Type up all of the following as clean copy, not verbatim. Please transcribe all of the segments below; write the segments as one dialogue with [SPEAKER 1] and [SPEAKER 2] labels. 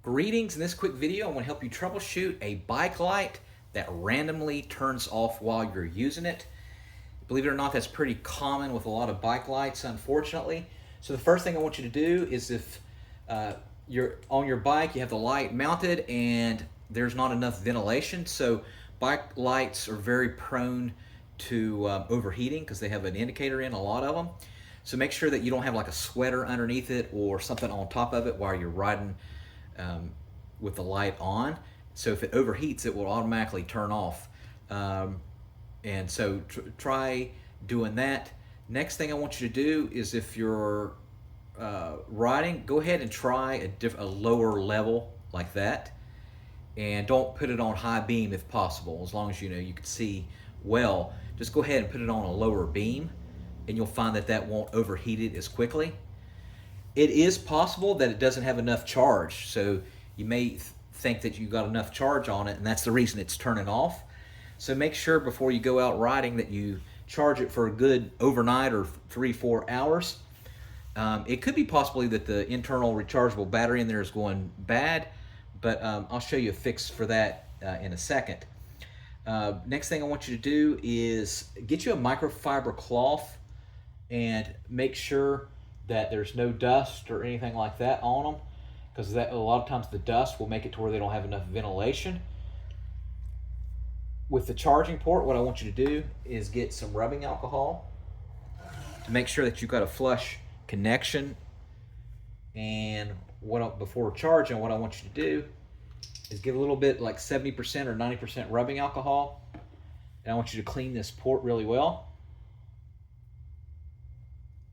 [SPEAKER 1] Greetings. In this quick video, I want to help you troubleshoot a bike light that randomly turns off while you're using it. Believe it or not, that's pretty common with a lot of bike lights, unfortunately. So the first thing I want you to do is if you're on your bike, you have the light mounted and there's not enough ventilation. So bike lights are very prone to overheating because they have an indicator in, a lot of them. So make sure that you don't have like a sweater underneath it or something on top of it while you're riding with the light on. So if it overheats, it will automatically turn off. And so try doing that. Next thing I want you to do is if you're riding, go ahead and try a lower level like that. And don't put it on high beam if possible, as long as you know you can see well. Just go ahead and put it on a lower beam and you'll find that that won't overheat it as quickly. It is possible that it doesn't have enough charge, so you may think that you got enough charge on it and that's the reason it's turning off. So make sure before you go out riding that you charge it for a good overnight or 3-4 hours. It could be possibly that the internal rechargeable battery in there is going bad, but I'll show you a fix for that in a second. Next thing I want you to do is get you a microfiber cloth and make sure that there's no dust or anything like that on them, because that a lot of times the dust will make it to where they don't have enough ventilation. With the charging port, what I want you to do is get some rubbing alcohol to make sure that you've got a flush connection. And before charging, what I want you to do is get a little bit like 70% or 90% rubbing alcohol, and I want you to clean this port really well.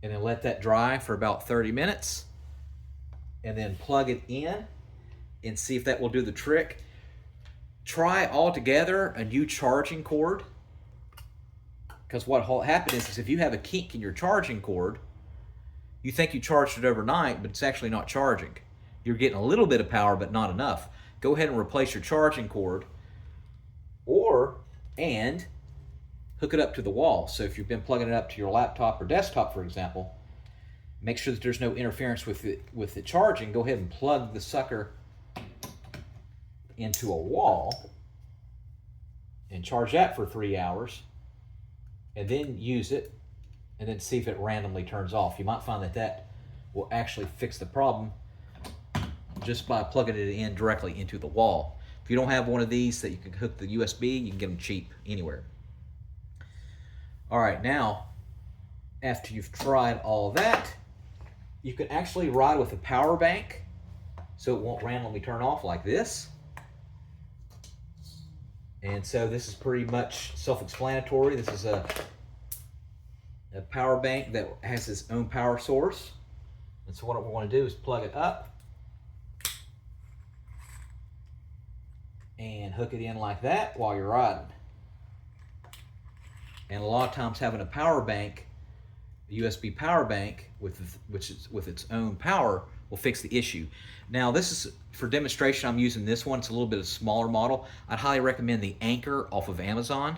[SPEAKER 1] And then let that dry for about 30 minutes. And then plug it in and see if that will do the trick. Try altogether a new charging cord. Because what will happen is if you have a kink in your charging cord, you think you charged it overnight, but it's actually not charging. You're getting a little bit of power, but not enough. Go ahead and replace your charging cord and hook it up to the wall. So if you've been plugging it up to your laptop or desktop, for example, make sure that there's no interference with the charging. Go ahead and plug the sucker into a wall and charge that for 3 hours, and then use it, and then see if it randomly turns off. You might find that that will actually fix the problem just by plugging it in directly into the wall. If you don't have one of these that you can hook the USB, you can get them cheap anywhere. All right, now, after you've tried all that, you can actually ride with a power bank so it won't randomly turn off like this. And so this is pretty much self-explanatory. This is a power bank that has its own power source. And so what we want to do is plug it up and hook it in like that while you're riding. And a lot of times having a power bank, a USB power bank with its own power, will fix the issue. Now this is for demonstration. I'm using this one. It's a little bit of a smaller model. I'd highly recommend the Anchor off of Amazon,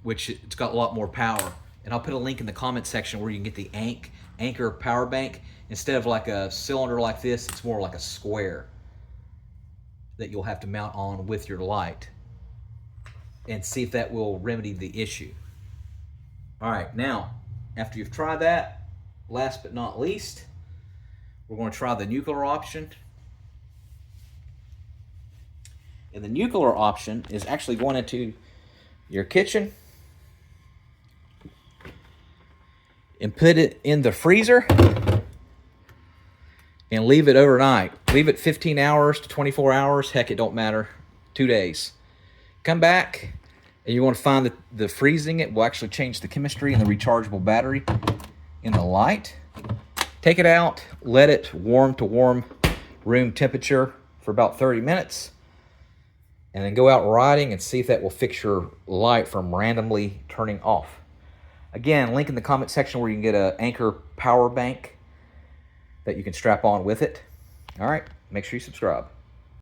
[SPEAKER 1] which it's got a lot more power. And I'll put a link in the comment section where you can get the Anchor power bank. Instead of like a cylinder like this, it's more like a square that you'll have to mount on with your light, and see if that will remedy the issue. All right, now, after you've tried that, last but not least, we're going to try the nuclear option. And the nuclear option is actually going into your kitchen and put it in the freezer and leave it overnight. Leave it 15 hours to 24 hours. Heck, it don't matter. 2 days. Come back, and you want to find that the freezing it will actually change the chemistry in the rechargeable battery in the light. Take it out, let it warm to warm room temperature for about 30 minutes, and then go out riding and see if that will fix your light from randomly turning off. Again, link in the comment section where you can get an Anchor power bank that you can strap on with it. All right, make sure you subscribe.